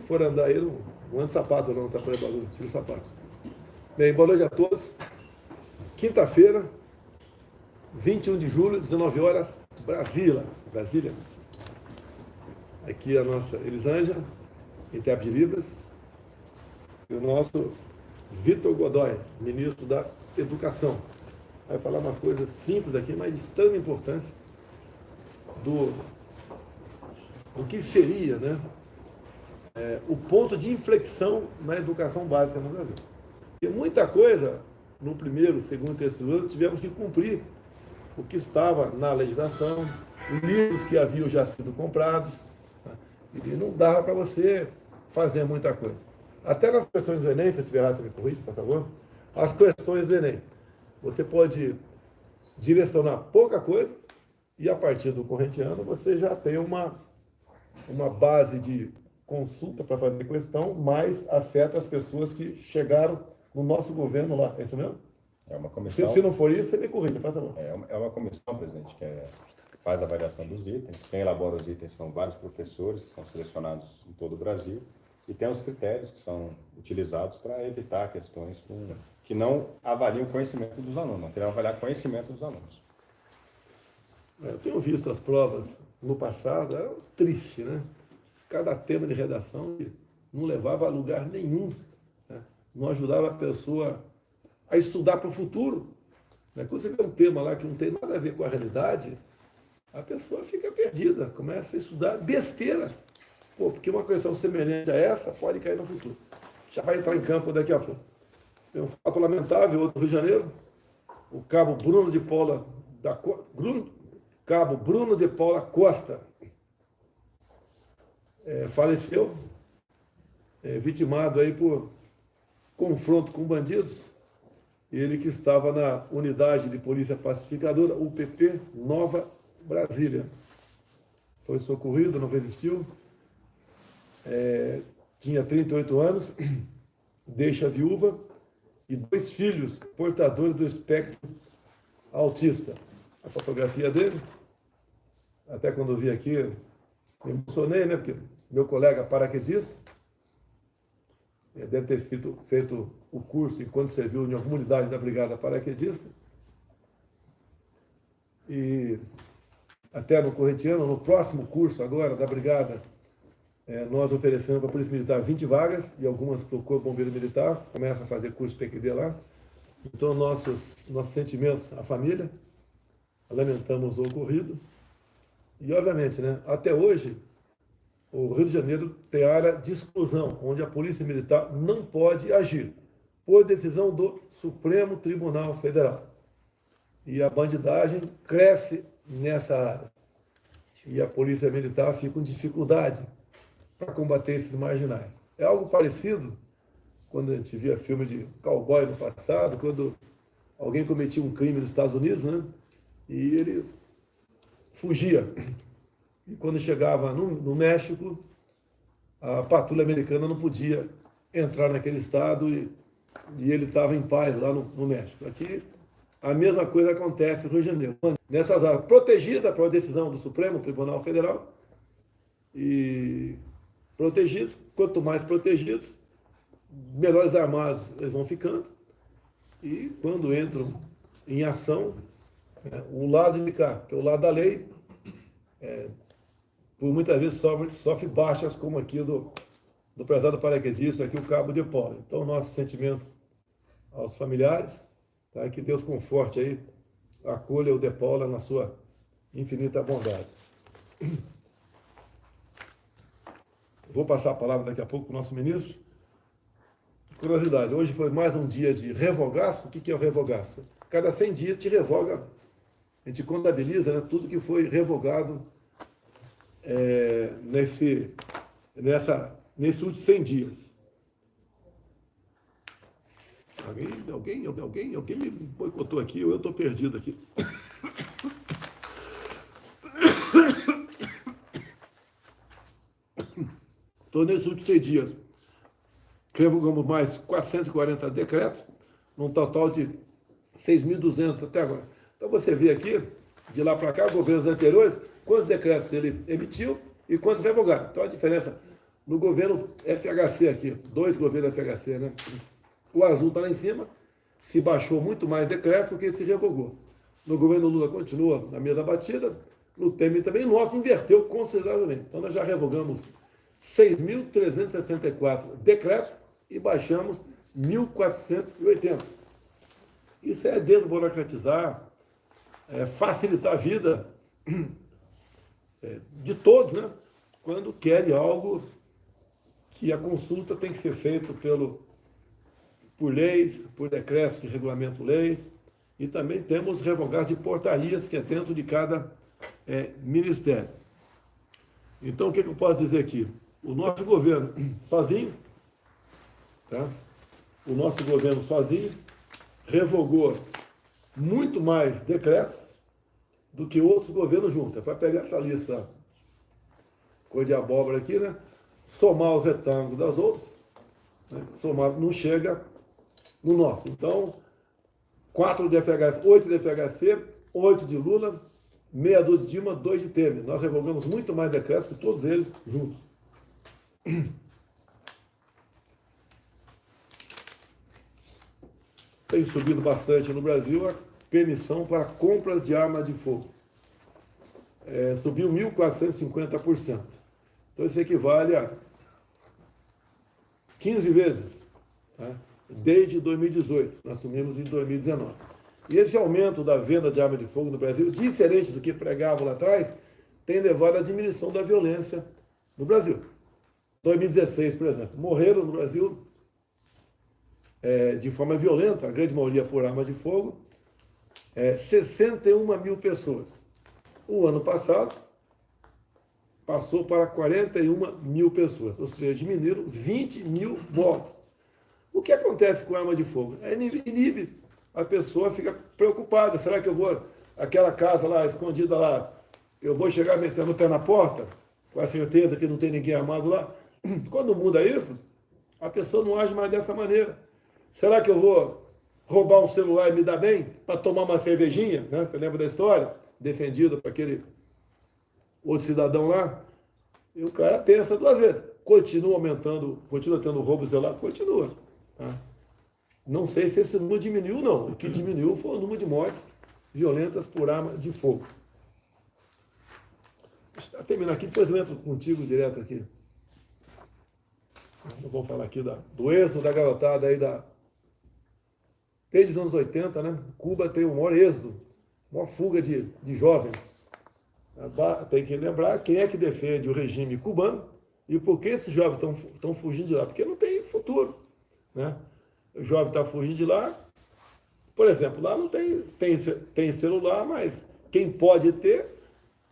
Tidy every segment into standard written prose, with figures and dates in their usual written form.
for andar aí, não anda sapato não, tá fazendo barulho, tira o sapato. Bem, boa noite a todos. Quinta-feira, 21 de julho, 19 horas, Brasília. Aqui a nossa Elisângela, intérprete de Libras, e o nosso Vitor Godoy, ministro da Educação. Vai falar uma coisa simples aqui, mas de extrema importância, do que seria, né, o ponto de inflexão na educação básica no Brasil. E muita coisa, no primeiro, segundo e terceiro ano, tivemos que cumprir o que estava na legislação, livros que haviam já sido comprados, né, e não dava para você fazer muita coisa. Até nas questões do Enem, se eu tiver errado, você me corrige, por favor. As questões do Enem, você pode direcionar pouca coisa e, a partir do corrente ano, você já tem uma base de consulta para fazer questão, mas afeta as pessoas que chegaram no nosso governo lá. É isso mesmo? É uma comissão. Se não for isso, você me corrige, faça favor. É uma comissão, presidente, que faz a avaliação dos itens. Quem elabora os itens são vários professores, que são selecionados em todo o Brasil, e tem os critérios que são utilizados para evitar questões que não avaliam o conhecimento dos alunos, não querem avaliar o conhecimento dos alunos. Eu tenho visto as provas no passado, era triste, né? Cada tema de redação não levava a lugar nenhum, né? Não ajudava a pessoa a estudar para o futuro, né? Quando você vê um tema lá que não tem nada a ver com a realidade, a pessoa fica perdida, começa a estudar besteira. Pô, porque uma questão semelhante a essa pode cair no futuro. Já vai entrar em campo daqui a pouco. Tem um fato lamentável, outro no Rio de Janeiro, o cabo Bruno de Paula Costa faleceu, vitimado aí por confronto com bandidos. Ele que estava na unidade de polícia pacificadora, UPP Nova Brasília. Foi socorrido, não resistiu. Tinha 38 anos, deixa viúva e 2 filhos portadores do espectro autista. A fotografia dele, até quando eu vi aqui, me emocionei, né? Porque meu colega paraquedista deve ter feito o curso enquanto serviu em alguma unidade da Brigada Paraquedista. E até no corrente ano, no próximo curso agora da Brigada, nós oferecemos para a Polícia Militar 20 vagas e algumas para o Corpo Bombeiro Militar, começam a fazer curso PQD lá. Então, nossos sentimentos à família, lamentamos o ocorrido. E, obviamente, né, até hoje, o Rio de Janeiro tem área de exclusão, onde a Polícia Militar não pode agir, por decisão do Supremo Tribunal Federal. E a bandidagem cresce nessa área. E a Polícia Militar fica com dificuldade para combater esses marginais. É algo parecido quando a gente via filme de cowboy no passado, quando alguém cometia um crime nos Estados Unidos, né? E ele fugia. E quando chegava no México, a patrulha americana não podia entrar naquele estado e ele estava em paz lá no México. Aqui, a mesma coisa acontece no Rio de Janeiro. Nessas áreas protegidas por decisão do Supremo Tribunal Federal, e protegidos, quanto mais protegidos, melhores armados eles vão ficando, e quando entram em ação, o lado de cá, que é o lado da lei, por muitas vezes sofre baixas, como aqui do prezado paraquedista, aqui o cabo de Paula. Então, nossos sentimentos aos familiares, tá? Que Deus conforte aí, acolha o de Paula na sua infinita bondade. Vou passar a palavra daqui a pouco para o nosso ministro. Curiosidade, hoje foi mais um dia de revogaço. O que é o revogaço? Cada 100 dias te revoga, a gente contabiliza, né, tudo que foi revogado nesses últimos 100 dias. Alguém me boicotou aqui, eu estou perdido aqui. Então, nesses últimos 100 dias, revogamos mais 440 decretos, num total de 6.200 até agora. Então, você vê aqui, de lá para cá, governos anteriores, quantos decretos ele emitiu e quantos revogaram. Então, a diferença no governo FHC aqui, 2 governos FHC, né? O azul está lá em cima, se baixou muito mais decreto do que se revogou. No governo Lula continua na mesma batida, no Temer também, o nosso inverteu consideravelmente. Então nós já revogamos 6.364 decretos e baixamos 1.480. Isso é desburocratizar, facilitar a vida de todos, né? Quando querem algo que a consulta tem que ser feita por leis, por decretos que regulamentam leis, e também temos revogados de portarias que é dentro de cada ministério. Então, o que eu posso dizer aqui? O nosso governo sozinho, tá? O nosso governo sozinho revogou muito mais decretos do que outros governos juntos. É para pegar essa lista cor de abóbora aqui, né? Somar os retângulos das outras, né? Somar não chega no nosso. Então, 4 de FHC, 8 de FHC, 8 de Lula, meia dúzia de Dilma, 2 de Temer. Nós revogamos muito mais decretos que todos eles juntos. Tem subido bastante no Brasil a permissão para compras de armas de fogo. Subiu 1.450%. Então isso equivale a 15 vezes, tá? Desde 2018, nós assumimos em 2019. E esse aumento da venda de arma de fogo no Brasil, diferente do que pregavam lá atrás, tem levado à diminuição da violência no Brasil. 2016, por exemplo, morreram no Brasil de forma violenta, a grande maioria por arma de fogo, 61 mil pessoas. O ano passado, passou para 41 mil pessoas, ou seja, diminuíram 20 mil mortes. O que acontece com arma de fogo? Inibe, a pessoa fica preocupada, será que eu vou, aquela casa lá, escondida lá, eu vou chegar metendo o pé na porta, com a certeza que não tem ninguém armado lá? Quando muda isso, a pessoa não age mais dessa maneira. Será que eu vou roubar um celular e me dar bem para tomar uma cervejinha? Né? Você lembra da história? Defendida por aquele outro cidadão lá? E o cara pensa 2 vezes. Continua aumentando, continua tendo roubo celular? Continua. Tá? Não sei se esse número diminuiu, não. O que diminuiu foi o número de mortes violentas por arma de fogo. Está terminando aqui, depois eu entro contigo direto aqui. Vamos falar aqui do êxodo da garotada aí desde os anos 80, né? Cuba tem o maior êxodo, a maior fuga de jovens. Tem que lembrar quem é que defende o regime cubano e por que esses jovens estão fugindo de lá. Porque não tem futuro, né? O jovem está fugindo de lá. Por exemplo, lá não tem celular, mas quem pode ter,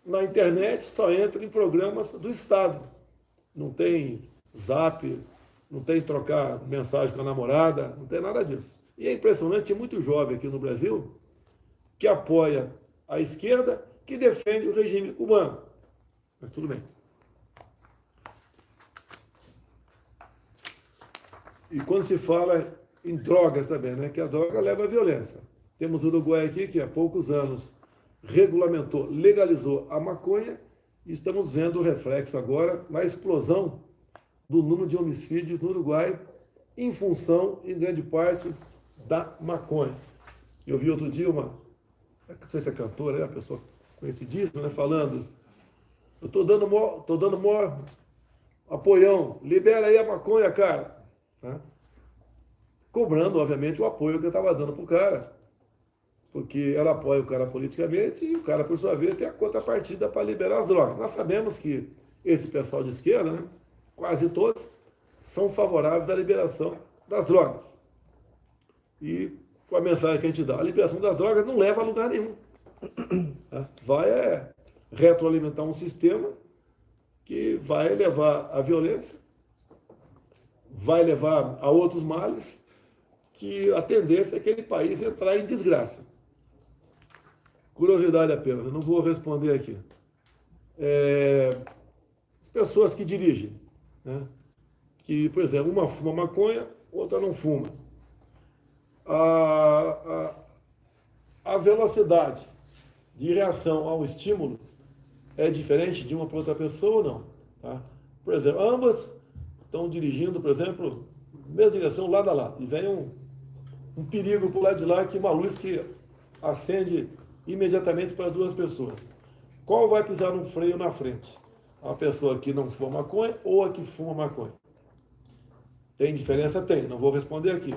na internet só entra em programas do Estado. Não tem Zap, não tem trocar mensagem com a namorada, não tem nada disso. E é impressionante, tem muito jovem aqui no Brasil que apoia a esquerda, que defende o regime cubano. Mas tudo bem. E quando se fala em drogas também, né, que a droga leva à violência. Temos o Uruguai aqui, que há poucos anos regulamentou, legalizou a maconha, e estamos vendo o reflexo agora na explosão do número de homicídios no Uruguai, em função, em grande parte, da maconha. Eu vi outro dia não sei se é cantora, é uma pessoa conhecidíssima, né, falando, eu estou dando maior apoião, libera aí a maconha, cara. Tá? Cobrando, obviamente, o apoio que eu estava dando para o cara, porque ela apoia o cara politicamente e o cara, por sua vez, tem a contrapartida para liberar as drogas. Nós sabemos que esse pessoal de esquerda, né, quase todos, são favoráveis à liberação das drogas. E com a mensagem que a gente dá, a liberação das drogas não leva a lugar nenhum. Vai retroalimentar um sistema que vai levar à violência, vai levar a outros males, que a tendência é aquele país entrar em desgraça. Curiosidade apenas, eu não vou responder aqui. As pessoas que dirigem, né, que, por exemplo, uma fuma maconha, outra não fuma. A velocidade de reação ao estímulo é diferente de uma para outra pessoa ou não? Tá? Por exemplo, ambas estão dirigindo, por exemplo, mesma direção, lado a lado, e vem um perigo por lado de lá, que uma luz que acende imediatamente para duas pessoas. Qual vai pisar no freio na frente? A pessoa que não fuma maconha ou a que fuma maconha? Tem diferença? Tem, não vou responder aqui.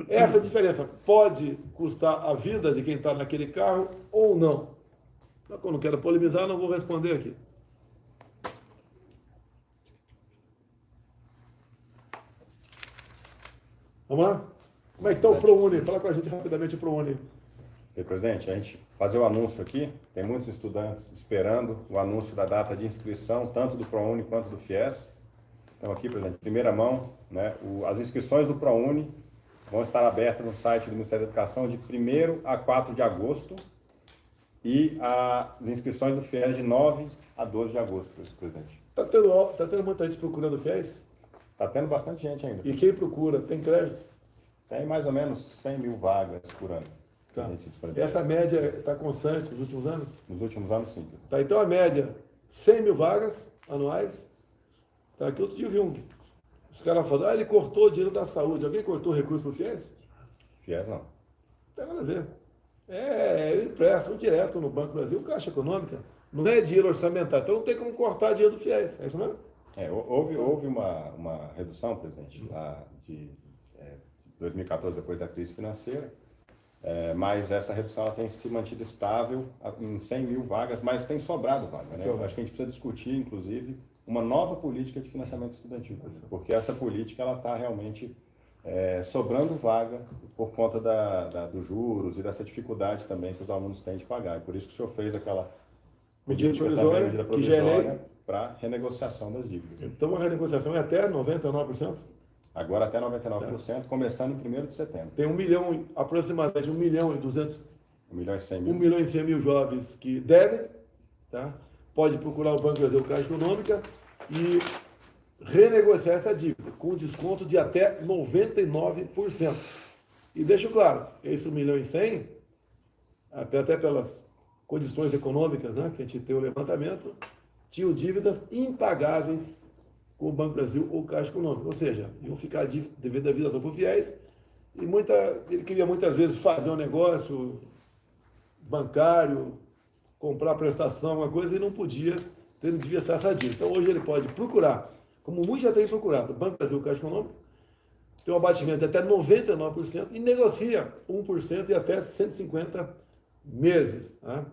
Essa diferença pode custar a vida de quem está naquele carro ou não? Mas como não quero polemizar, não vou responder aqui. Vamos lá? Como é que está o ProUni? Fala com a gente rapidamente o ProUni. Presidente, a gente fazer o anúncio aqui, tem muitos estudantes esperando o anúncio da data de inscrição, tanto do ProUni quanto do FIES. Então aqui, presidente, primeira mão, né, as inscrições do ProUni vão estar abertas no site do Ministério da Educação de 1º a 4 de agosto e as inscrições do FIES de 9 a 12 de agosto, presidente. Está tendo muita gente procurando FIES? Está tendo bastante gente ainda. E quem procura, tem crédito? Tem mais ou menos 100 mil vagas por ano. Tá. Essa média está constante nos últimos anos? Nos últimos anos, sim. Tá, então a média, 100 mil vagas anuais. Tá, aqui outro dia eu vi os caras falando, ele cortou o dinheiro da saúde. Alguém cortou o recurso para o FIES? FIES não. Não tem nada a ver. É empréstimo direto no Banco do Brasil, Caixa Econômica. Não é dinheiro orçamentário. Então não tem como cortar dinheiro do FIES. É isso mesmo? Houve uma redução, presidente, lá de 2014, depois da crise financeira, mas essa redução ela tem se mantido estável em 100 mil vagas, mas tem sobrado vagas. Né? Eu acho que a gente precisa discutir, inclusive, uma nova política de financiamento estudantil, porque essa política ela está realmente sobrando vaga por conta dos juros e dessa dificuldade também que os alunos têm de pagar. E por isso que o senhor fez aquela medida provisória para renegociação das dívidas. Então a renegociação é até 99%? Agora até 99%, começando em 1º de setembro. Tem aproximadamente 1 milhão e 200... 1 milhão e 100 mil. 1 milhão e 100 mil jovens que devem, tá? Pode procurar o Banco Brasil Caixa Econômica e renegociar essa dívida com desconto de até 99%. E deixo claro, esse 1 milhão e 100, até pelas condições econômicas, né, que a gente tem o levantamento, tinham dívidas impagáveis com o Banco Brasil ou Caixa Econômica. Ou seja, iam ficar devendo a vida toda para o FIES e ele queria muitas vezes fazer um negócio bancário, comprar prestação, alguma coisa, e não podia, ele devia ser essa dívida. Então hoje ele pode procurar, como muitos já têm procurado, o Banco Brasil ou Caixa Econômica, tem um abatimento de até 99% e negocia 1% e até 150 meses. Tá?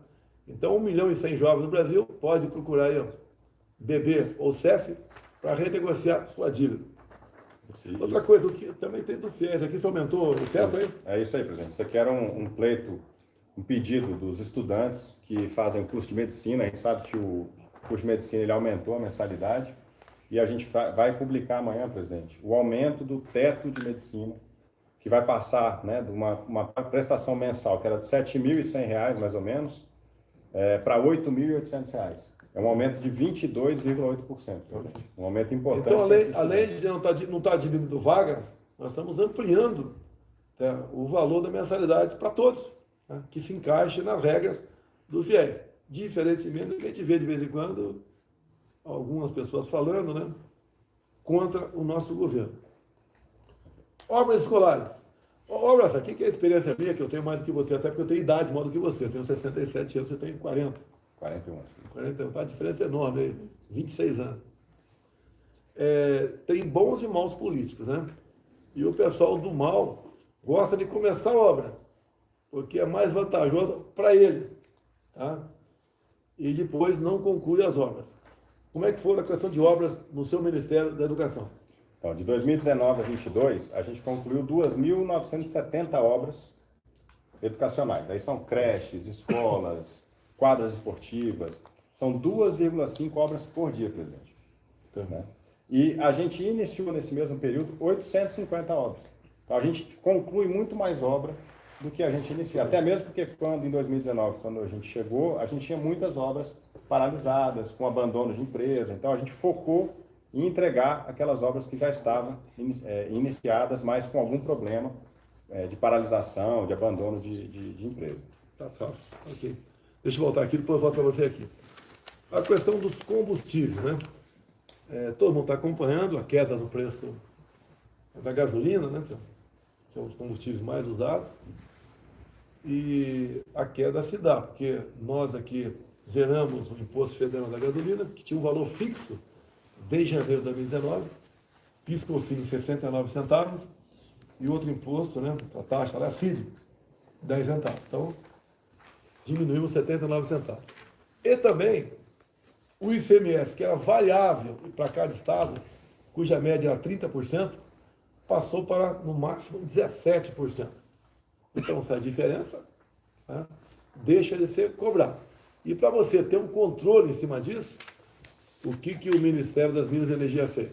Então 1 milhão e 100 jovens no Brasil pode procurar aí, BB ou CEF para renegociar sua dívida. Sim. Outra coisa, também tem do FIES, aqui você aumentou o teto aí? É isso aí, presidente. Isso aqui era um pleito, um pedido dos estudantes que fazem o curso de medicina. A gente sabe que o curso de medicina ele aumentou a mensalidade e a gente vai publicar amanhã, presidente, o aumento do teto de medicina, que vai passar, né, de uma prestação mensal que era de R$ 7.100, mais ou menos, para R$ 8.800. É um aumento de 22,8%. Um aumento importante. Então, além de não estar diminuindo vagas, nós estamos ampliando, tá, o valor da mensalidade para todos, tá, que se encaixe nas regras do FIES. Diferentemente do que a gente vê de vez em quando algumas pessoas falando, né, contra o nosso governo. Obras escolares. Obras, aqui que é a experiência minha, que eu tenho mais do que você, até porque eu tenho idade maior do que você. Eu tenho 67 anos, você tem 40. 41, tá? A diferença é enorme, aí, 26 anos. Tem bons e maus políticos, né? E o pessoal do mal gosta de começar a obra, porque é mais vantajoso para ele, tá? E depois não conclui as obras. Como é que foi a questão de obras no seu Ministério da Educação? Então, de 2019 a 2022, a gente concluiu 2.970 obras educacionais. Aí são creches, escolas, quadras esportivas, são 2,5 obras por dia, presidente. Né? E a gente iniciou nesse mesmo período 850 obras. Então a gente conclui muito mais obra do que a gente inicia. Até mesmo porque em 2019, quando a gente chegou, a gente tinha muitas obras paralisadas, com abandono de empresa. Então a gente focou em entregar aquelas obras que já estavam iniciadas, mas com algum problema de paralisação, de abandono de empresa. Tá certo, ok. Deixa eu voltar aqui, depois eu volto para você aqui. A questão dos combustíveis, né? todo mundo está acompanhando a queda no preço da gasolina, né, que é um dos combustíveis mais usados, e a queda se dá, porque nós aqui zeramos o imposto federal da gasolina, que tinha um valor fixo desde janeiro de 2019, PIS/COFINS 69 centavos, e outro imposto, né, a taxa lá, a CID, 10 centavos. Então, diminuímos 79 centavos. E também o ICMS, que era variável para cada estado, cuja média era 30%, passou para, no máximo, 17%. Então, essa diferença, né, deixa de ser cobrado. E para você ter um controle em cima disso, o que o Ministério das Minas e Energia fez?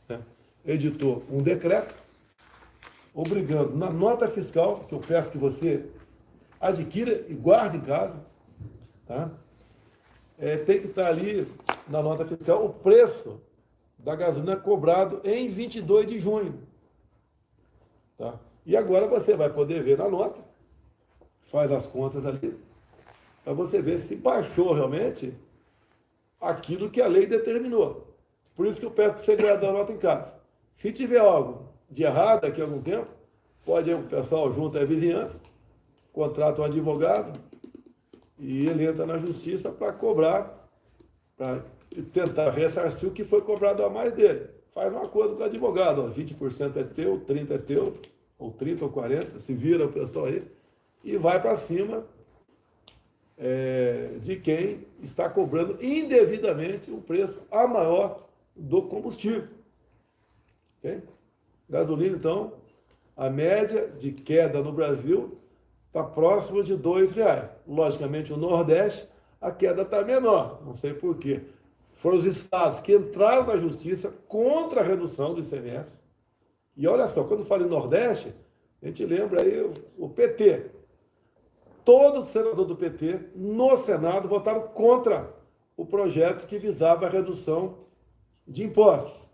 Né? Editou um decreto obrigando, na nota fiscal, que eu peço que você adquira e guarde em casa, tá? Tem que estar ali na nota fiscal o preço da gasolina cobrado em 22 de junho. Tá? E agora você vai poder ver na nota, faz as contas ali, para você ver se baixou realmente aquilo que a lei determinou. Por isso que eu peço para você guardar a nota em casa. Se tiver algo de errado daqui a algum tempo, pode ir o pessoal junto à vizinhança, contrata um advogado e ele entra na justiça para cobrar, para tentar ressarcir o que foi cobrado a mais dele. Faz um acordo com o advogado, ó, 20% é teu, 30% é teu, ou 30% ou 40%, se vira o pessoal aí, e vai para cima de quem está cobrando indevidamente um preço a maior do combustível. Okay? Gasolina, então, a média de queda no Brasil está próximo de R$2. Logicamente, no Nordeste, a queda está menor, não sei por quê. Foram os estados que entraram na justiça contra a redução do ICMS. E olha só, quando fala em Nordeste, a gente lembra aí o PT. Todo senador do PT, no Senado, votaram contra o projeto que visava a redução de impostos.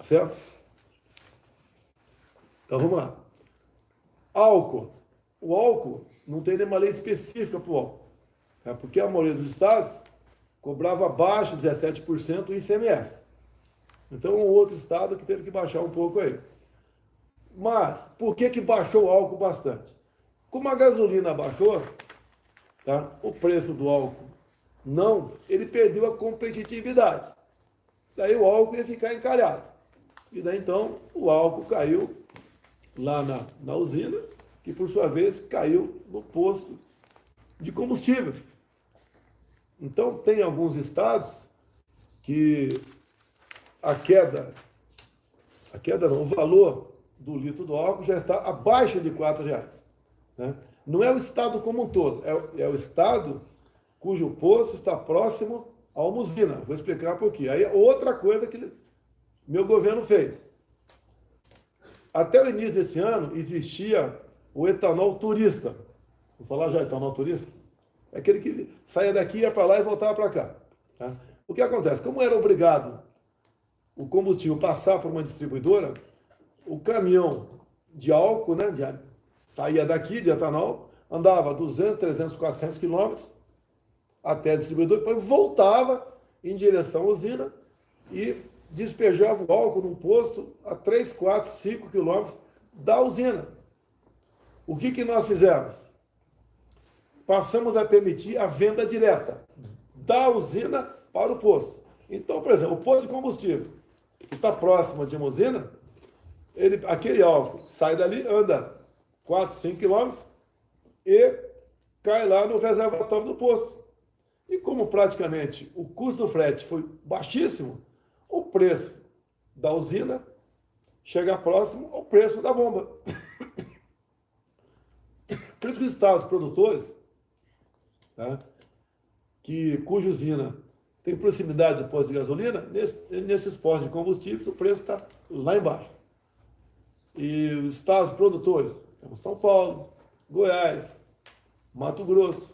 Certo? Então, vamos lá. Álcool. O álcool não tem nenhuma lei específica para o álcool. Porque a maioria dos estados cobrava abaixo de 17% o ICMS. Então, um outro estado que teve que baixar um pouco aí. Mas, por que baixou o álcool bastante? Como a gasolina baixou, tá? O preço do álcool não, ele perdeu a competitividade. Daí o álcool ia ficar encalhado. E daí, então, o álcool caiu lá na usina, que, por sua vez, caiu no posto de combustível. Então, tem alguns estados que a queda não, o valor do litro do álcool já está abaixo de R$4. Né? Não é o estado como um todo, é o estado cujo posto está próximo a uma usina. Vou explicar por quê. Aí, outra coisa que meu governo fez. Até o início desse ano, existia o etanol turista. Vou falar já etanol turista? É aquele que saía daqui, ia para lá e voltava para cá. Tá? O que acontece? Como era obrigado o combustível passar por uma distribuidora, o caminhão de álcool, né, saía daqui de etanol, andava 200, 300, 400 quilômetros até a distribuidora, depois voltava em direção à usina e despejava o álcool num posto a 3, 4, 5 quilômetros da usina. O que nós fizemos? Passamos a permitir a venda direta da usina para o posto. Então, por exemplo, o posto de combustível, que está próximo de uma usina, aquele álcool sai dali, anda 4, 5 quilômetros e cai lá no reservatório do posto. E como praticamente o custo do frete foi baixíssimo, o preço da usina chega próximo ao preço da bomba. Por isso que os estados produtores, tá, cuja usina tem proximidade do posto de gasolina, nesses postos de combustíveis o preço está lá embaixo. E os estados produtores, temos São Paulo, Goiás, Mato Grosso,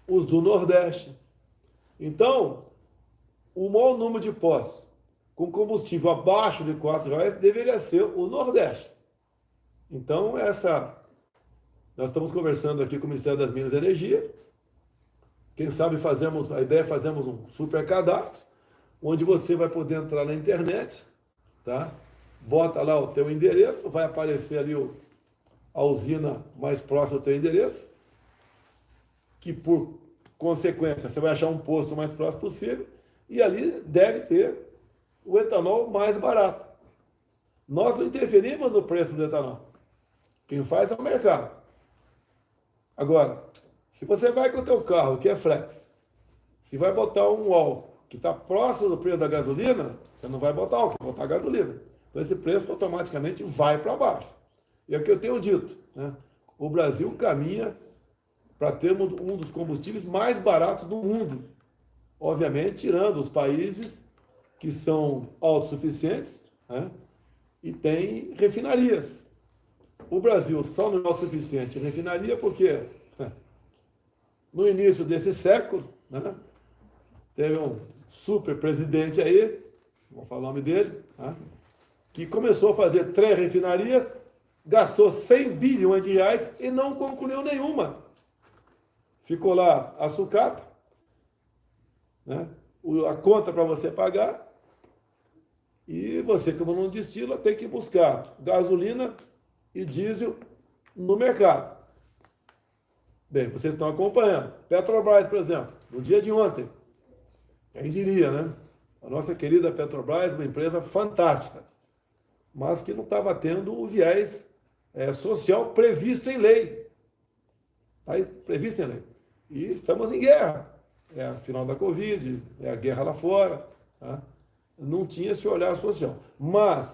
os do Nordeste. Então, o maior número de postos com combustível abaixo de R$4 deveria ser o Nordeste. Então, nós estamos conversando aqui com o Ministério das Minas e Energia. Quem sabe fazemos um super cadastro onde você vai poder entrar na internet, tá? Bota lá o teu endereço, vai aparecer ali a usina mais próxima do teu endereço, que por consequência você vai achar um posto mais próximo possível, e ali deve ter o etanol mais barato. Nós não interferimos no preço do etanol. Quem faz é o mercado. Agora, se você vai com o teu carro, que é flex, se vai botar um UOL que está próximo do preço da gasolina, você não vai botar álcool, vai botar gasolina. Então esse preço automaticamente vai para baixo. E é o que eu tenho dito, né? O Brasil caminha para termos um dos combustíveis mais baratos do mundo. Obviamente, tirando os países que são autossuficientes, né? E tem refinarias. O Brasil só não é autossuficiente em refinaria porque no início desse século, né, teve um super presidente aí, vou falar o nome dele, né, que começou a fazer 3 refinarias, gastou 100 bilhões de reais e não concluiu nenhuma. Ficou lá a sucata, né, a conta para você pagar, e você, como não destila, tem que buscar gasolina e diesel no mercado. Bem, vocês estão acompanhando. Petrobras, por exemplo, no dia de ontem, quem diria, né? A nossa querida Petrobras, uma empresa fantástica, mas que não estava tendo o viés social previsto em lei. Previsto em lei. E estamos em guerra. É a final da Covid, é a guerra lá fora. Tá? Não tinha esse olhar social. Mas,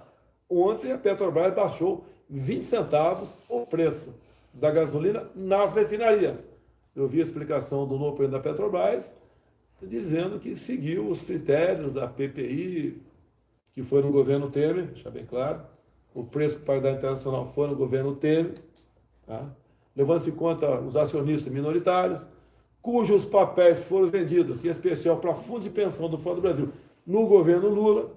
ontem a Petrobras baixou 20 centavos o preço da gasolina nas refinarias. Eu vi a explicação do novo presidente da Petrobras, dizendo que seguiu os critérios da PPI, que foi no governo Temer, deixar bem claro. O preço para paridade internacional foi no governo Temer, tá? Levando-se em conta os acionistas minoritários, cujos papéis foram vendidos, em especial para fundo de pensão do Fundo do Brasil, no governo Lula.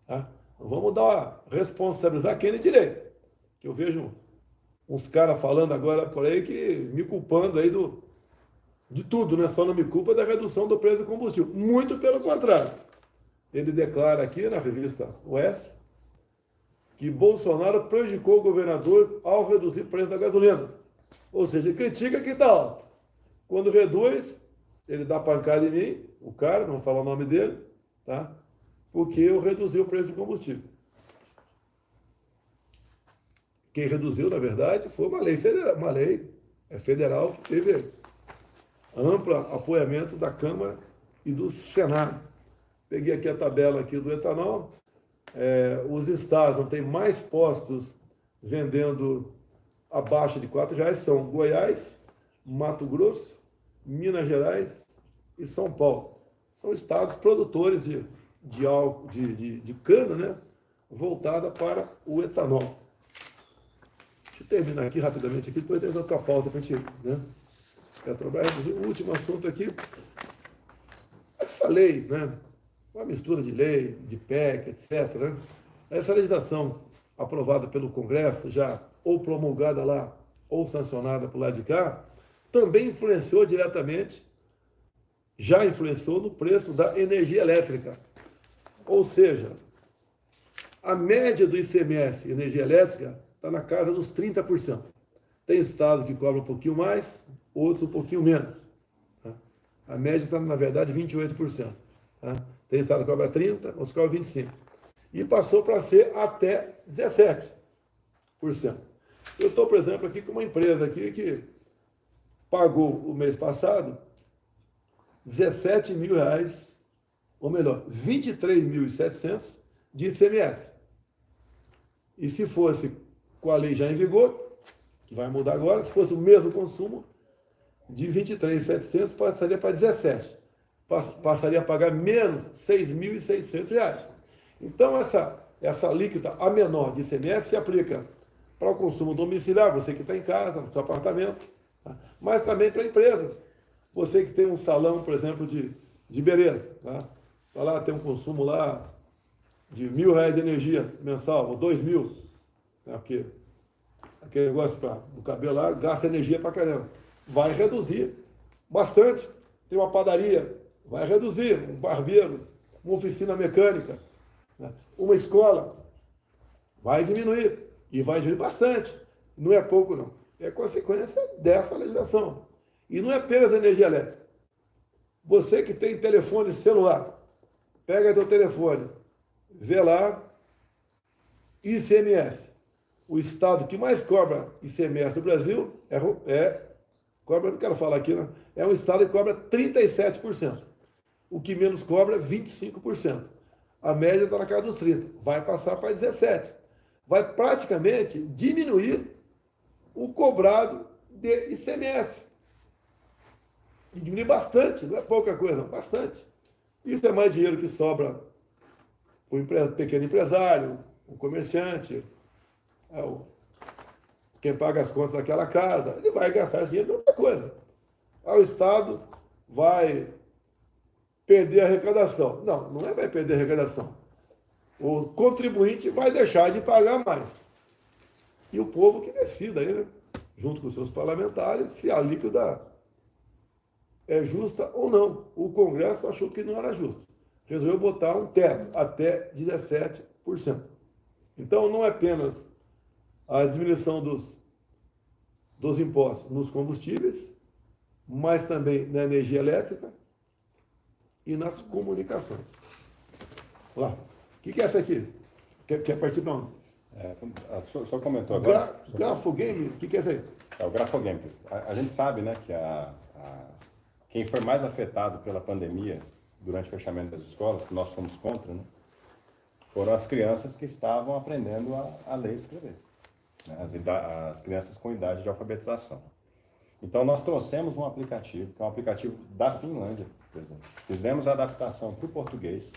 Tá? Vamos dar responsabilizar quem é direito. Que eu vejo uns caras falando agora por aí que me culpando aí de tudo, né? Só não me culpa da redução do preço do combustível. Muito pelo contrário. Ele declara aqui na revista Oeste que Bolsonaro prejudicou o governador ao reduzir o preço da gasolina. Ou seja, ele critica que está alto. Quando reduz, ele dá pancada em mim, o cara, não vou falar o nome dele, tá? Porque eu reduzi o preço do combustível. Quem reduziu, na verdade, foi uma lei federal que teve amplo apoiamento da Câmara e do Senado. Peguei aqui a tabela aqui do etanol. Os estados onde tem mais postos vendendo abaixo de R$4 são Goiás, Mato Grosso, Minas Gerais e São Paulo. São estados produtores de cana, né, voltada para o etanol. Deixa eu terminar aqui rapidamente, aqui, depois tem outra pauta para a gente, né? Petrobras, o último assunto aqui, essa lei, né? Uma mistura de lei, de PEC, etc. Né? Essa legislação aprovada pelo Congresso, já ou promulgada lá, ou sancionada por lá de cá, também influenciou diretamente, já influenciou no preço da energia elétrica. Ou seja, a média do ICMS, energia elétrica, está na casa dos 30%. Tem estado que cobra um pouquinho mais, outros um pouquinho menos. Tá? A média está, na verdade, 28%. Tá? Tem estado que cobra 30%, outros cobram 25%. E passou para ser até 17%. Eu estou, por exemplo, aqui com uma empresa aqui que pagou o mês passado R$17 mil, ou melhor, 23.700 de ICMS. E se fosse com a lei já em vigor, que vai mudar agora, se fosse o mesmo consumo, de 23.700 passaria para 17. Passaria a pagar menos R$6.600. Então, essa alíquota a menor de ICMS se aplica para o consumo domiciliar, você que está em casa, no seu apartamento, tá? Mas também para empresas. Você que tem um salão, por exemplo, de beleza, tá? Lá tem um consumo lá de R$1.000 de energia mensal, ou 2.000, né? Porque aquele negócio do cabelo lá gasta energia para caramba. Vai reduzir bastante. Tem uma padaria, vai reduzir. Um barbeiro, uma oficina mecânica, né? Uma escola, vai diminuir, e vai diminuir bastante. Não é pouco, não. É consequência dessa legislação. E não é apenas energia elétrica. Você que tem telefone celular, pega teu telefone, vê lá, ICMS. O estado que mais cobra ICMS do Brasil cobra, não quero falar aqui, né? É um estado que cobra 37%. O que menos cobra, 25%. A média está na casa dos 30%. Vai passar para 17%. Vai praticamente diminuir o cobrado de ICMS. E diminuir bastante, não é pouca coisa, bastante. Isso é mais dinheiro que sobra para o pequeno empresário, o comerciante, quem paga as contas daquela casa, ele vai gastar esse dinheiro em outra coisa. O Estado vai perder a arrecadação. Não, não vai perder a arrecadação. O contribuinte vai deixar de pagar mais. E o povo que decida aí, né, junto com os seus parlamentares, se a alíquota é justa ou não. O Congresso achou que não era justo. Resolveu botar um teto até 17%. Então, não é apenas a diminuição dos impostos nos combustíveis, mas também na energia elétrica e nas comunicações. Olha lá. O que é essa aqui? Quer partir para onde? Só comentou agora. Grafogame? O que é isso aí? É o Grafogame. A gente sabe, né, que quem foi mais afetado pela pandemia durante o fechamento das escolas, que nós fomos contra, né, foram as crianças que estavam aprendendo a ler e escrever. Né, as crianças com idade de alfabetização. Então, nós trouxemos um aplicativo, que é um aplicativo da Finlândia, por exemplo. Fizemos a adaptação para o português.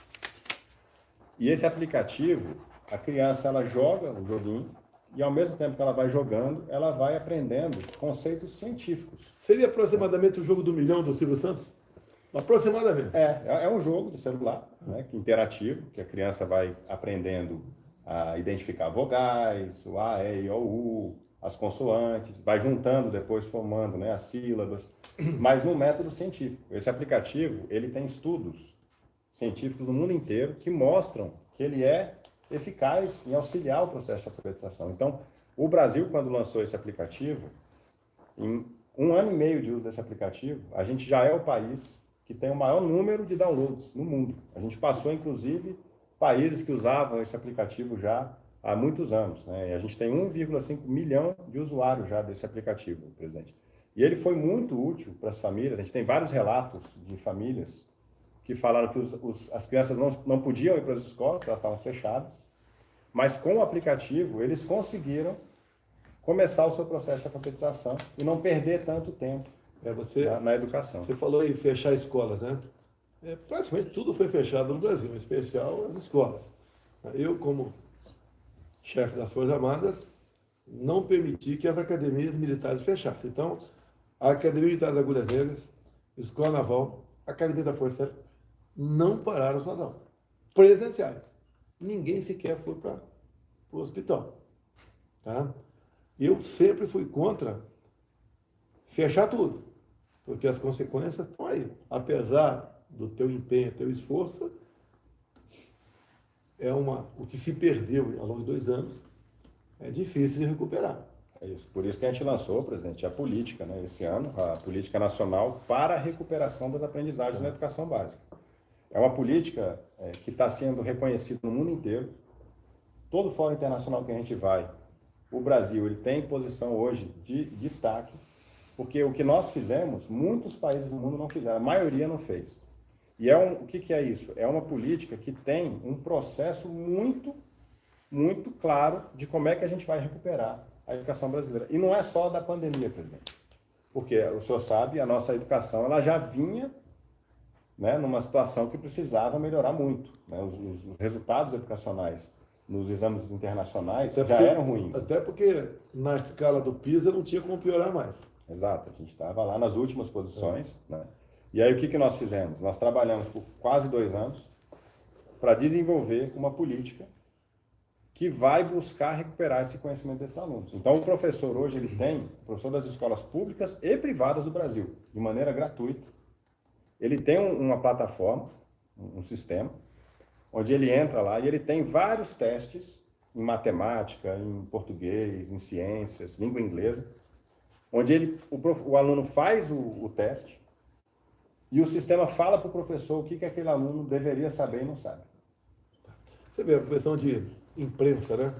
E esse aplicativo, a criança ela joga o joguinho e, ao mesmo tempo que ela vai jogando, ela vai aprendendo conceitos científicos. Seria aproximadamente o jogo do milhão do Silvio Santos? Aproximadamente. É um jogo do celular, né, interativo, que a criança vai aprendendo a identificar vogais, o A, E, I, O, U, as consoantes, vai juntando depois, formando, né, as sílabas, mas no método científico. Esse aplicativo, ele tem estudos científicos no mundo inteiro que mostram que ele é eficaz em auxiliar o processo de alfabetização. Então, o Brasil, quando lançou esse aplicativo, em 1 ano e meio de uso desse aplicativo, a gente já é o país que tem o maior número de downloads no mundo. A gente passou, inclusive, países que usavam esse aplicativo já há muitos anos, né? E a gente tem 1,5 milhão de usuários já desse aplicativo, presidente. E ele foi muito útil para as famílias. A gente tem vários relatos de famílias que falaram que as crianças não podiam ir para as escolas, porque elas estavam fechadas, mas com o aplicativo eles conseguiram começar o seu processo de alfabetização e não perder tanto tempo na educação. Você falou em fechar escolas, né? Praticamente tudo foi fechado no Brasil, em especial as escolas. Eu, como chefe das Forças Armadas, não permiti que as academias militares fechassem. Então, a Academia Militar das Agulhas Negras, Escola Naval, Academia da Força Aérea, não pararam suas aulas presenciais. Ninguém sequer foi para o hospital. Tá? Eu sempre fui contra fechar tudo, porque as consequências estão aí. Apesar do teu empenho, teu esforço, o que se perdeu ao longo de 2 anos é difícil de recuperar. É isso. Por isso que a gente lançou, presidente, a política, né, esse ano, a Política Nacional para a Recuperação das Aprendizagens na Educação Básica. É uma política que está sendo reconhecida no mundo inteiro. Todo fórum internacional que a gente vai, o Brasil ele tem posição hoje de destaque, porque o que nós fizemos, muitos países do mundo não fizeram, a maioria não fez. E o que é isso? É uma política que tem um processo muito, muito claro de como é que a gente vai recuperar a educação brasileira. E não é só da pandemia, presidente. Porque, o senhor sabe, a nossa educação ela já vinha, né, numa situação que precisava melhorar muito. Né? Os resultados educacionais nos exames internacionais já eram ruins. Até porque na escala do PISA não tinha como piorar mais. Exato, a gente estava lá nas últimas posições. Né? E aí o que nós fizemos? Nós trabalhamos por quase 2 anos para desenvolver uma política que vai buscar recuperar esse conhecimento desses alunos. Então o professor hoje, ele tem, o professor das escolas públicas e privadas do Brasil, de maneira gratuita, ele tem uma plataforma, um sistema, onde ele entra lá e ele tem vários testes em matemática, em português, em ciências, língua inglesa, onde o aluno faz o teste e o sistema fala para o professor o que aquele aluno deveria saber e não sabe. Você vê a questão de imprensa, né?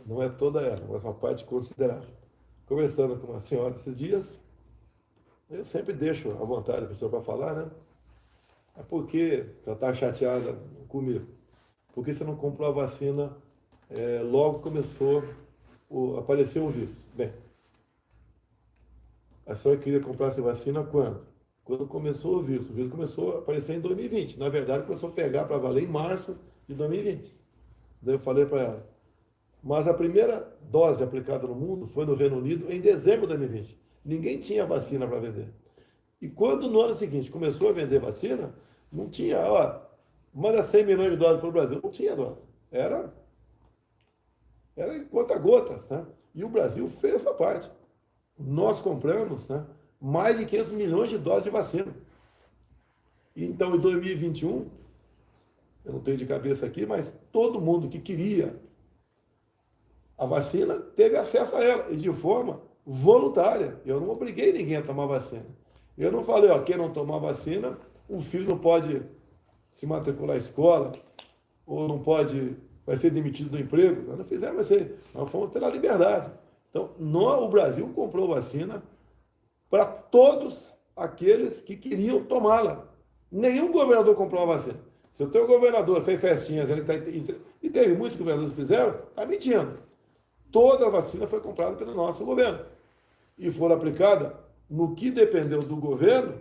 Não é toda ela, mas uma parte considerável. Conversando com uma senhora esses dias, eu sempre deixo à vontade a pessoa para falar, né? É porque ela está chateada comigo. Por que você não comprou a vacina logo começou aparecer o vírus? Bem, a senhora queria comprar essa vacina quando? Quando começou o vírus. O vírus começou a aparecer em 2020. Na verdade, começou a pegar para valer em março de 2020. Daí eu falei para ela, mas a primeira dose aplicada no mundo foi no Reino Unido em dezembro de 2020. Ninguém tinha vacina para vender. E quando no ano seguinte começou a vender vacina, não tinha, manda 100 milhões de doses para o Brasil. Não tinha dose. Era em conta-gotas, né? E o Brasil fez a sua parte. Nós compramos, né, mais de 500 milhões de doses de vacina. Então, em 2021, eu não tenho de cabeça aqui, mas todo mundo que queria a vacina teve acesso a ela, e de forma voluntária. Eu não obriguei ninguém a tomar vacina. Eu não falei, quem não tomar vacina, o filho não pode se matricular à escola, ou não pode, vai ser demitido do emprego. Nós não fizemos isso aí. Nós fomos pela liberdade. Então, o Brasil comprou vacina para todos aqueles que queriam tomá-la. Nenhum governador comprou uma vacina. Se o teu governador fez festinhas, e teve muitos governadores que fizeram, está mentindo. Toda a vacina foi comprada pelo nosso governo. E foi aplicada no que dependeu do governo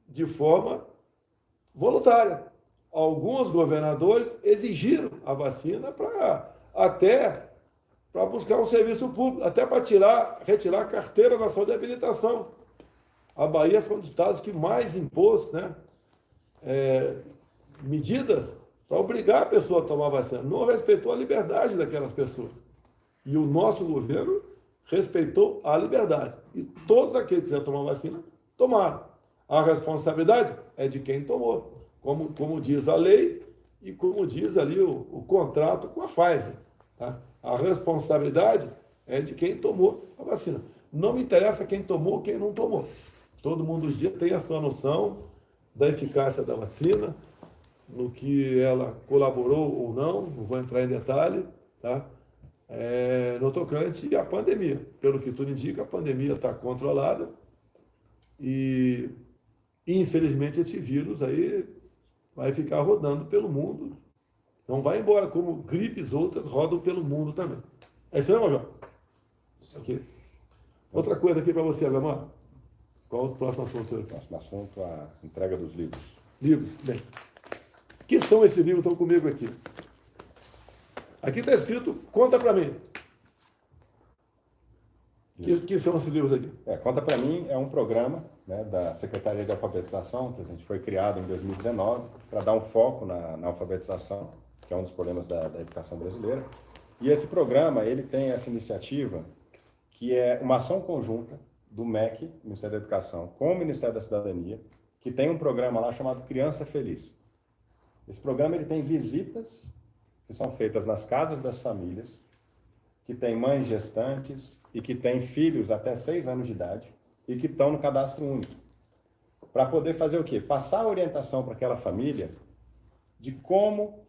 de forma voluntária. Alguns governadores exigiram a vacina para buscar um serviço público, até para retirar a carteira nacional de habilitação. A Bahia foi um dos estados que mais impôs, né, medidas para obrigar a pessoa a tomar vacina. Não respeitou a liberdade daquelas pessoas. E o nosso governo respeitou a liberdade. E todos aqueles que quiseram tomar vacina, tomaram. A responsabilidade é de quem tomou. Como diz a lei e como diz ali o contrato com a Pfizer. Tá? A responsabilidade é de quem tomou a vacina. Não me interessa quem tomou ou quem não tomou. Todo mundo hoje dia tem a sua noção da eficácia da vacina, no que ela colaborou ou não vou entrar em detalhe, tá? No tocante à pandemia. Pelo que tudo indica, a pandemia está controlada e, infelizmente, esse vírus aí vai ficar rodando pelo mundo. Não vai embora, como gripes outras rodam pelo mundo também. É isso mesmo, João? Isso aqui. Outra coisa aqui para você, Agamar. Qual o próximo assunto? O próximo assunto, a entrega dos livros. Livros, bem. Que são esses livros que estão comigo aqui? Aqui está escrito, conta para mim. Que são esses livros aqui? Conta para mim é um programa, né, da Secretaria de Alfabetização, que a gente foi criado em 2019, para dar um foco na alfabetização, que é um dos problemas da educação brasileira. E esse programa, ele tem essa iniciativa, que é uma ação conjunta do MEC, Ministério da Educação, com o Ministério da Cidadania, que tem um programa lá chamado Criança Feliz. Esse programa ele tem visitas que são feitas nas casas das famílias, que têm mães gestantes e que têm filhos até 6 anos de idade e que estão no cadastro único. Para poder fazer o quê? Passar a orientação para aquela família de como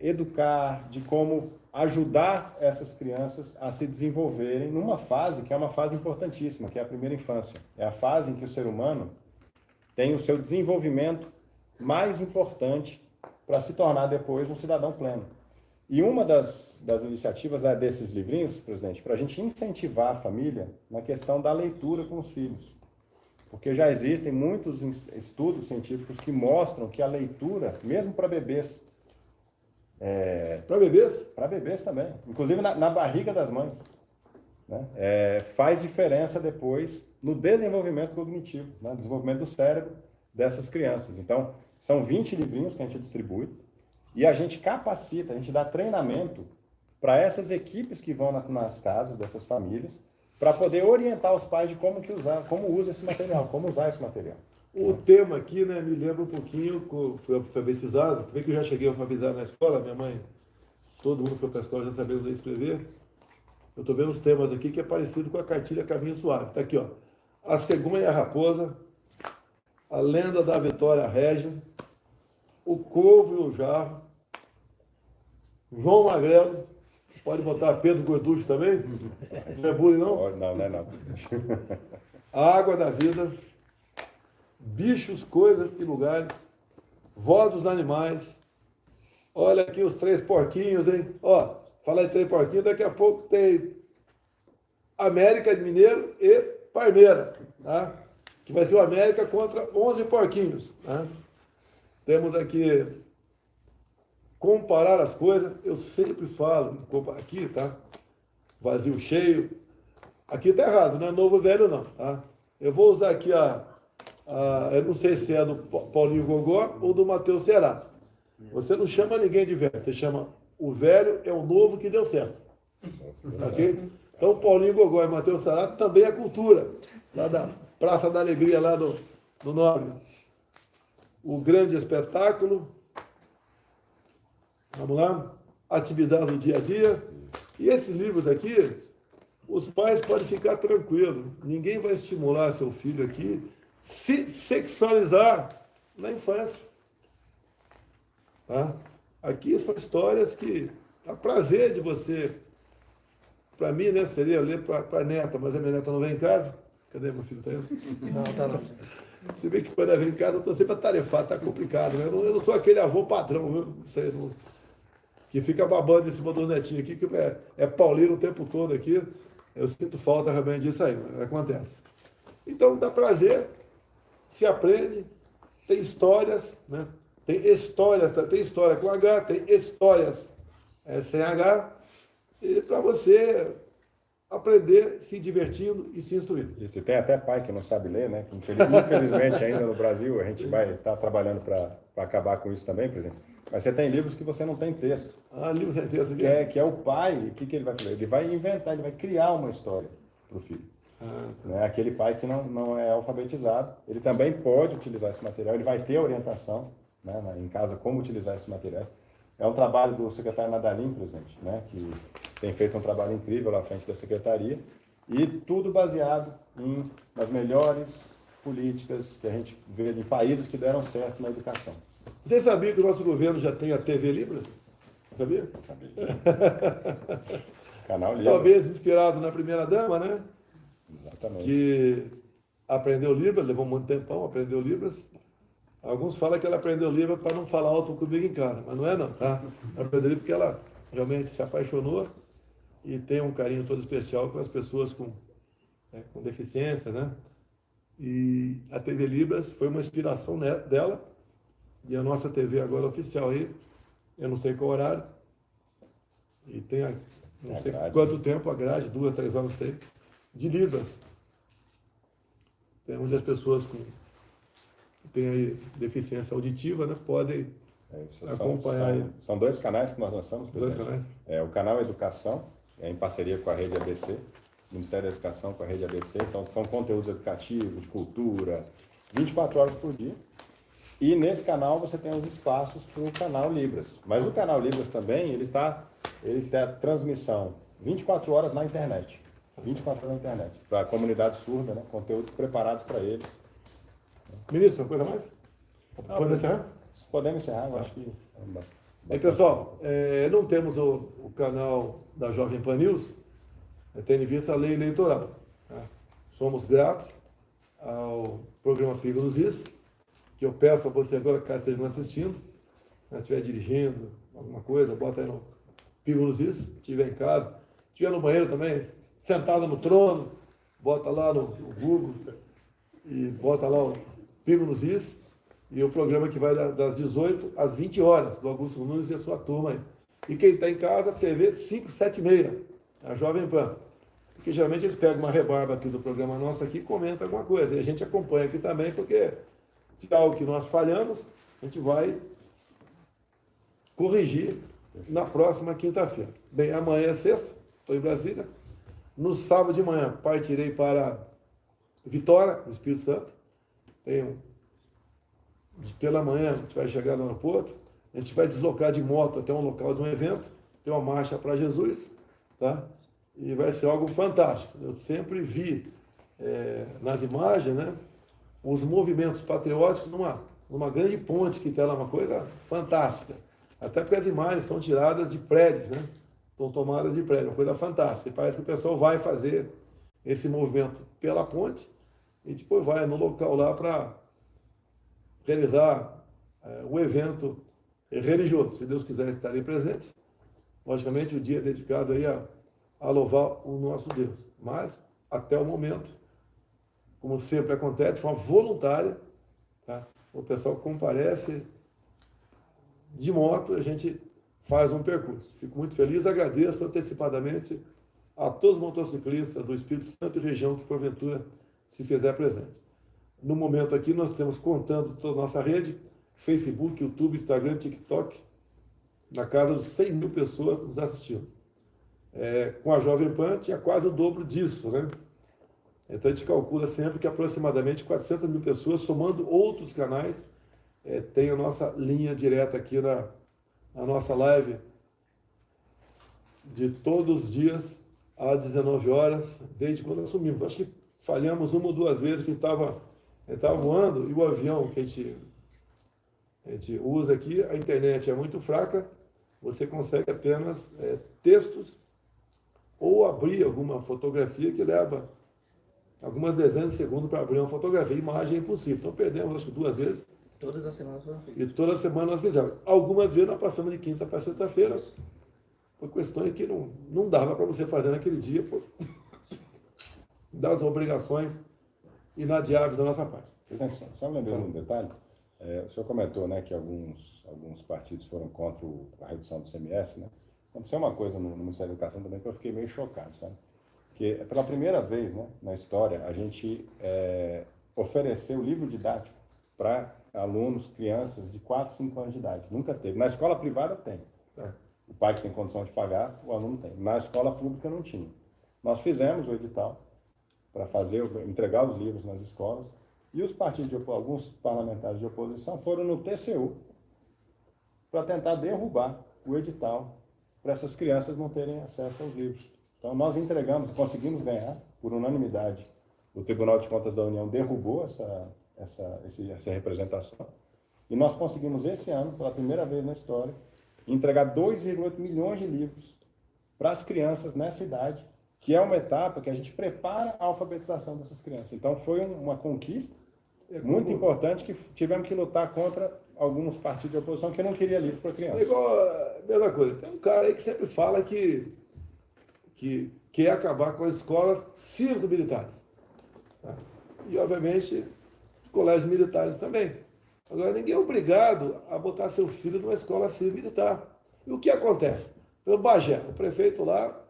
educar, de como ajudar essas crianças a se desenvolverem numa fase que é uma fase importantíssima, que é a primeira infância. É a fase em que o ser humano tem o seu desenvolvimento mais importante para se tornar depois um cidadão pleno. E uma das iniciativas desses livrinhos, presidente, para a gente incentivar a família na questão da leitura com os filhos. Porque já existem muitos estudos científicos que mostram que a leitura, mesmo para bebês... Para bebês? Para bebês também. Inclusive na barriga das mães. Né? Faz diferença depois no desenvolvimento cognitivo, no desenvolvimento do cérebro dessas crianças. Então, são 20 livrinhos que a gente distribui. E a gente capacita, a gente dá treinamento para essas equipes que vão nas casas dessas famílias, para poder orientar os pais de como usa esse material, como usar esse material. O tema aqui, né, me lembra um pouquinho, fui alfabetizado, você vê que eu já cheguei alfabetizado na escola, minha mãe, todo mundo foi para a escola já sabendo ler e escrever. Eu estou vendo os temas aqui que é parecido com a cartilha Caminho Suave. Está aqui, ó. A cegonha e a raposa, a lenda da Vitória Régia, o corvo e o jarro, João Magrelo, pode botar Pedro Gorducho também? Não é bullying, não? Não, não é não. A água da vida, bichos, coisas e lugares, voz dos animais. Olha aqui os 3 porquinhos, hein? Ó, falar em 3 porquinhos, daqui a pouco tem América de Mineiro e Parmeira, tá? Que vai ser o América contra 11 porquinhos, tá? Temos aqui comparar as coisas. Eu sempre falo, aqui, tá? Vazio cheio. Aqui tá errado, não é novo velho não, tá? Eu vou usar aqui eu não sei se é do Paulinho Gogó ou do Matheus Ceará. Você não chama ninguém de velho, você chama o velho é o novo que deu certo. Ok? Então, Paulinho Gogó e Matheus Ceará também é cultura, lá da Praça da Alegria, lá do Nobre. O grande espetáculo, vamos lá, atividade do dia a dia. E esses livros aqui, os pais podem ficar tranquilos, ninguém vai estimular seu filho aqui se sexualizar na infância. Tá? Aqui são histórias que dá prazer de você. Para mim, né, seria ler para a neta, mas a minha neta não vem em casa. Cadê meu filho? Tá aí? Não, tá não. Se bem que quando ela vem em casa, eu estou sempre atarefado, tá complicado. Né? Eu não sou aquele avô padrão, viu? Vocês não, que fica babando em cima do netinho aqui, que é paulino o tempo todo aqui. Eu sinto falta realmente disso aí, mas acontece. Então, dá prazer, se aprende, tem histórias, né? Tem história com H, tem histórias sem H, e para você aprender se divertindo e se instruindo. E se tem até pai que não sabe ler, né? Infelizmente, ainda no Brasil, a gente vai estar trabalhando para acabar com isso também, por exemplo. Mas você tem livros que você não tem texto. Livros sem texto aqui. Que é o pai, o que ele vai fazer? Ele vai inventar, ele vai criar uma história para o filho. Né? Aquele pai que não é alfabetizado, ele também pode utilizar esse material, ele vai ter orientação, né, em casa como utilizar esses materiais. É um trabalho do secretário Nadalim, presidente, né, que tem feito um trabalho incrível lá à frente da secretaria, e tudo baseado nas melhores políticas que a gente vê em países que deram certo na educação. Você sabia que o nosso governo já tem a TV Libras? Sabia? Canal Libras. Talvez inspirado na primeira-dama, né? Exatamente. Que aprendeu Libras, levou muito tempão, aprendeu Libras. Alguns falam que ela aprendeu Libras para não falar alto comigo em casa, mas não é não, tá? Ela aprendeu Libras porque ela realmente se apaixonou e tem um carinho todo especial com as pessoas com deficiência, né? E a TV Libras foi uma inspiração dela, e a nossa TV agora oficial aí, eu não sei qual horário, e tem não sei quanto tempo a grade, 2, 3 horas, não sei, de Libras. Tem onde as pessoas que têm aí deficiência auditiva, né, podem acompanhar. São 2 canais que nós lançamos. 2 canais. O canal Educação, em parceria com a Rede ABC, Ministério da Educação com a Rede ABC, então são conteúdos educativos, de cultura, 24 horas por dia. E nesse canal você tem os espaços para o canal Libras. Mas o canal Libras também, ele tem a transmissão 24 horas na internet. 24 horas na internet. Para a comunidade surda, né? Conteúdos preparados para eles. Ministro, uma coisa mais? Podemos encerrar? Podemos encerrar, eu acho que... Pessoal, não temos o canal da Jovem Pan News, tendo em vista a lei eleitoral. Tá? Somos gratos ao programa Pingo nos Is, que eu peço a você agora, caso esteja assistindo, se estiver dirigindo alguma coisa, bota aí no Pingo nos Is, se estiver em casa, se estiver no banheiro também, sentado no trono, bota lá no Google e bota lá o Pingo nos Is, e o programa que vai das 18 às 20 horas, do Augusto Nunes e a sua turma aí. E quem está em casa, TV 576, a Jovem Pan. Porque geralmente eles pegam uma rebarba aqui do programa nosso aqui e comentam alguma coisa. E a gente acompanha aqui também, porque se é algo que nós falhamos, a gente vai corrigir na próxima quinta-feira. Bem, amanhã é sexta, estou em Brasília. No sábado de manhã, partirei para Vitória, no Espírito Santo. Tenho pela manhã, a gente vai chegar no aeroporto, a gente vai deslocar de moto até um local de um evento, tem uma marcha para Jesus, tá? E vai ser algo fantástico. Eu sempre vi nas imagens, né, os movimentos patrióticos numa grande ponte que tem lá, uma coisa fantástica. Até porque as imagens são tiradas de prédios, né? Estão tomadas de prédios, uma coisa fantástica. E parece que o pessoal vai fazer esse movimento pela ponte e depois vai no local lá para realizar o evento religioso. Se Deus quiser estarem presentes, logicamente o dia é dedicado aí a louvar o nosso Deus. Mas, até o momento, como sempre acontece, de forma voluntária, tá? O pessoal comparece de moto, a gente faz um percurso. Fico muito feliz, agradeço antecipadamente a todos os motociclistas do Espírito Santo e região que porventura se fizer presente. No momento aqui nós temos, contando toda a nossa rede, Facebook, YouTube, Instagram, TikTok, na casa dos 100 mil pessoas nos assistindo. Com a Jovem Pan tinha quase o dobro disso, né? Então a gente calcula sempre que aproximadamente 400 mil pessoas, somando outros canais, tem a nossa linha direta aqui na nossa live de todos os dias às 19 horas, desde quando assumimos. Acho que falhamos uma ou duas vezes que estava voando e o avião que a gente usa aqui, a internet é muito fraca, você consegue apenas textos ou abrir alguma fotografia que leva algumas dezenas de segundos para abrir uma fotografia. Imagem é impossível. Então perdemos, acho que 2 vezes. Todas as semanas foram feitas. E toda semana nós fizemos. Algumas vezes nós passamos de quinta para sexta-feira, por questões que não dava para você fazer naquele dia, por das obrigações inadiáveis da nossa parte. Presidente, só me lembrando um detalhe. O senhor comentou, né, que alguns partidos foram contra a redução do CMS, né? Aconteceu uma coisa no Ministério da Educação também que eu fiquei meio chocado, sabe? Que pela primeira vez, né, na história, a gente ofereceu livro didático para alunos, crianças de 4, 5 anos de idade. Nunca teve. Na escola privada tem. O pai que tem condição de pagar, o aluno tem. Na escola pública não tinha. Nós fizemos o edital para entregar os livros nas escolas e os partidos alguns parlamentares de oposição foram no TCU para tentar derrubar o edital para essas crianças não terem acesso aos livros. Então nós entregamos, conseguimos ganhar por unanimidade. O Tribunal de Contas da União derrubou essa representação e nós conseguimos esse ano, pela primeira vez na história, entregar 2,8 milhões de livros para as crianças nessa idade, que é uma etapa que a gente prepara a alfabetização dessas crianças. Então foi uma conquista muito importante que tivemos que lutar contra alguns partidos de oposição que não queriam livro para criança. É igual a mesma coisa. Tem um cara aí que sempre fala que quer acabar com as escolas cívico-militares. Tá? E, obviamente, colégios militares também. Agora, ninguém é obrigado a botar seu filho numa escola cívico-militar. E o que acontece? Pelo Bagé, o prefeito lá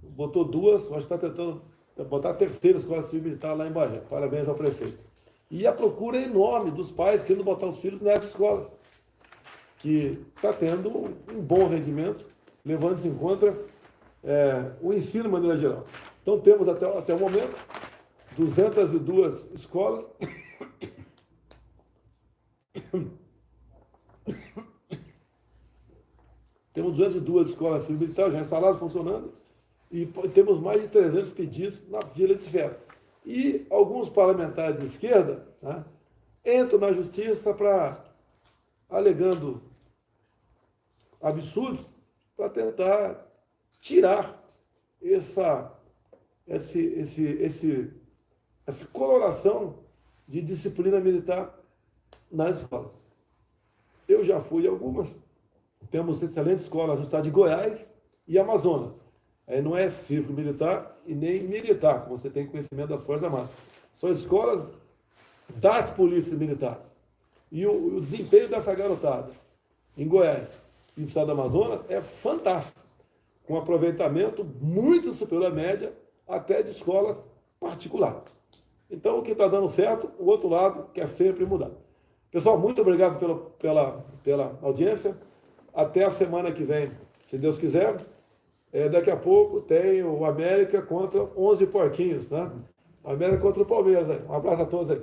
botou 2, acho que está tentando botar a terceira escola cívico-militar lá em Bagé. Parabéns ao prefeito. E a procura é enorme dos pais querendo botar os filhos nessas escolas, que está tendo um bom rendimento, levando-se em conta o ensino de maneira geral. Então, temos até o momento 202 escolas temos 202 escolas cívico-militares já instaladas, funcionando, e temos mais de 300 pedidos na fila de espera. E alguns parlamentares de esquerda, né, entram na justiça alegando absurdos para tentar tirar essa coloração de disciplina militar nas escolas. Eu já fui em algumas, temos excelentes escolas no estado de Goiás e Amazonas. Não é cívico-militar e nem militar, como você tem conhecimento das Forças Armadas. São escolas das polícias militares. E o desempenho dessa garotada em Goiás e no estado do Amazonas é fantástico, com aproveitamento muito superior à média, até de escolas particulares. Então, o que está dando certo, o outro lado quer sempre mudar. Pessoal, muito obrigado pela audiência. Até a semana que vem, se Deus quiser. Daqui a pouco tem o América contra 11 porquinhos, né? América contra o Palmeiras. Um abraço a todos aí.